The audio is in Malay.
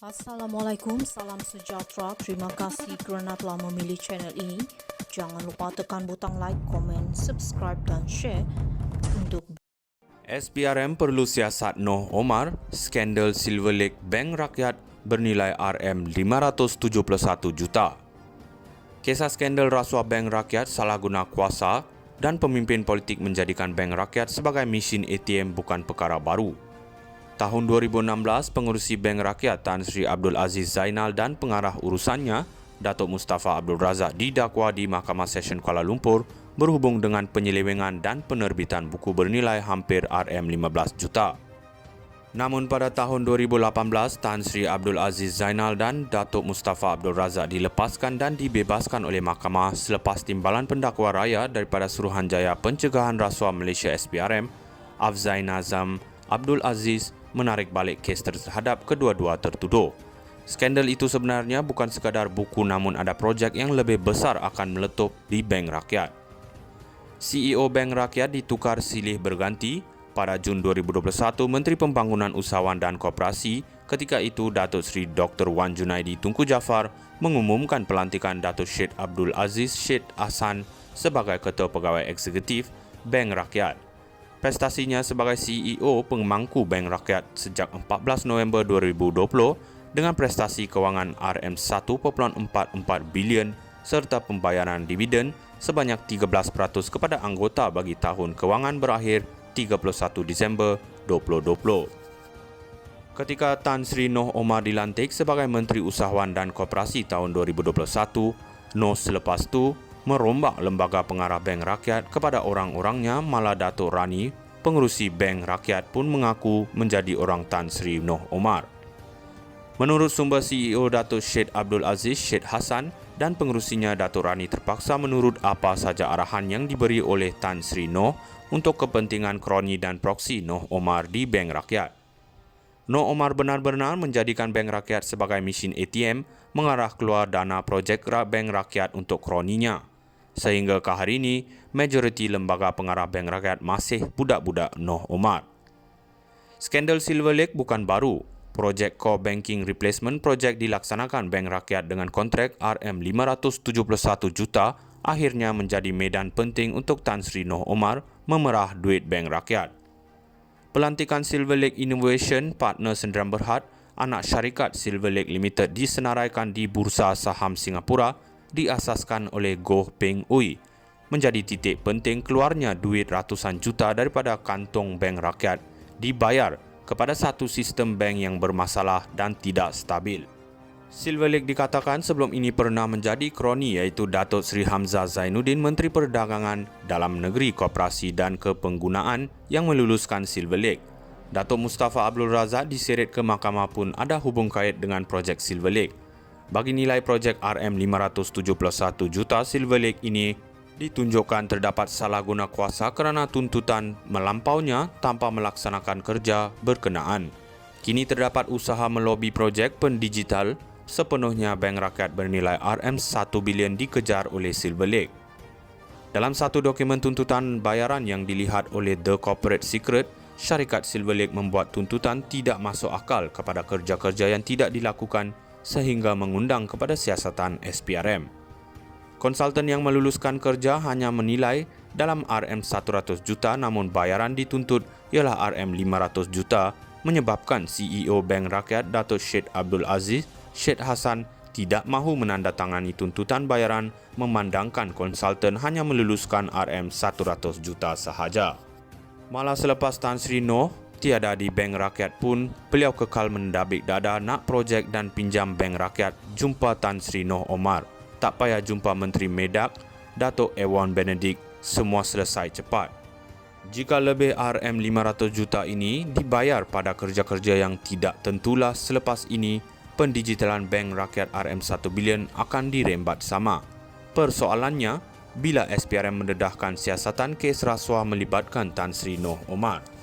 Assalamualaikum, salam sejahtera. Terima kasih kerana telah memilih channel ini. Jangan lupa tekan butang like, komen, subscribe dan share untuk SPRM perlu siasat Noh Omar, skandal Silver Lake Bank Rakyat bernilai RM571 juta. Kisah skandal rasuah Bank Rakyat salah guna kuasa dan pemimpin politik menjadikan Bank Rakyat sebagai mesin ATM bukan perkara baru. Tahun 2016, pengerusi Bank Rakyat Tan Sri Abdul Aziz Zainal dan pengarah urusannya, Datuk Mustafa Abdul Razak didakwa di Mahkamah Session Kuala Lumpur berhubung dengan penyelewengan dan penerbitan buku bernilai hampir RM15 juta. Namun pada tahun 2018, Tan Sri Abdul Aziz Zainal dan Datuk Mustafa Abdul Razak dilepaskan dan dibebaskan oleh mahkamah selepas timbalan pendakwa raya daripada Suruhanjaya Pencegahan Rasuah Malaysia SPRM, Afzai Nazam Abdul Aziz menarik balik kes terhadap kedua-dua tertuduh. Skandal itu sebenarnya bukan sekadar buku namun ada projek yang lebih besar akan meletup di Bank Rakyat. CEO Bank Rakyat ditukar silih berganti. Pada Jun 2021, Menteri Pembangunan Usahawan dan Koperasi ketika itu Datuk Seri Dr. Wan Junaidi Tunku Jaafar mengumumkan pelantikan Datuk Syed Abdul Aziz Syed Hassan sebagai Ketua Pegawai Eksekutif Bank Rakyat. Prestasinya sebagai CEO pemangku Bank Rakyat sejak 14 November 2020 dengan prestasi kewangan RM1.44 bilion serta pembayaran dividen sebanyak 13% kepada anggota bagi tahun kewangan berakhir 31 Disember 2020. Ketika Tan Sri Noh Omar dilantik sebagai Menteri Usahawan dan Koperasi tahun 2021, Noh selepas itu merombak lembaga pengarah Bank Rakyat kepada orang-orangnya, malah Datuk Rani, pengerusi Bank Rakyat pun mengaku menjadi orang Tan Sri Noh Omar. Menurut sumber CEO Datuk Syed Abdul Aziz Syed Hassan dan pengerusinya Datuk Rani terpaksa menurut apa saja arahan yang diberi oleh Tan Sri Noh untuk kepentingan kroni dan proksi Noh Omar di Bank Rakyat. Noh Omar benar-benar menjadikan Bank Rakyat sebagai mesin ATM mengarah keluar dana projek Bank Rakyat untuk kroninya. Sehingga ke hari ini, majoriti lembaga pengarah Bank Rakyat masih budak-budak Noh Omar. Skandal Silver Lake bukan baru. Projek Core Banking Replacement Project dilaksanakan Bank Rakyat dengan kontrak RM571 juta akhirnya menjadi medan penting untuk Tan Sri Noh Omar memerah duit Bank Rakyat. Pelantikan Silver Lake Innovation Partner Sendirian Berhad, anak syarikat Silver Lake Limited disenaraikan di Bursa Saham Singapura diasaskan oleh Goh Peng Ooi, menjadi titik penting keluarnya duit ratusan juta daripada kantong Bank Rakyat dibayar kepada satu sistem bank yang bermasalah dan tidak stabil. Silver Lake dikatakan sebelum ini pernah menjadi kroni iaitu Datuk Seri Hamzah Zainuddin Menteri Perdagangan Dalam Negeri Koperasi dan Kepenggunaan yang meluluskan Silver Lake. Datuk Mustafa Abdul Razak diseret ke mahkamah pun ada hubung kait dengan projek Silver Lake. Bagi nilai projek RM571 juta Silver Lake ini ditunjukkan terdapat salah guna kuasa kerana tuntutan melampaunya tanpa melaksanakan kerja berkenaan. Kini terdapat usaha melobi projek pendigital sepenuhnya Bank Rakyat bernilai RM1 bilion dikejar oleh Silver Lake. Dalam satu dokumen tuntutan bayaran yang dilihat oleh The Corporate Secret, syarikat Silver Lake membuat tuntutan tidak masuk akal kepada kerja-kerja yang tidak dilakukan sehingga mengundang kepada siasatan SPRM. Konsultan yang meluluskan kerja hanya menilai dalam RM100 juta namun bayaran dituntut ialah RM500 juta menyebabkan CEO Bank Rakyat Datuk Syed Abdul Aziz Syed Hassan tidak mahu menandatangani tuntutan bayaran memandangkan konsultan hanya meluluskan RM100 juta sahaja. Malah selepas Tan Sri Noh tiada di Bank Rakyat pun, beliau kekal mendabik dada nak projek dan pinjam Bank Rakyat jumpa Tan Sri Noh Omar. Tak payah jumpa Menteri Medak, Datuk Ewan Benedict, semua selesai cepat. Jika lebih RM500 juta ini dibayar pada kerja-kerja yang tidak tentulah selepas ini, pendigitalan Bank Rakyat RM1 bilion akan dirembat sama. Persoalannya, bila SPRM mendedahkan siasatan kes rasuah melibatkan Tan Sri Noh Omar.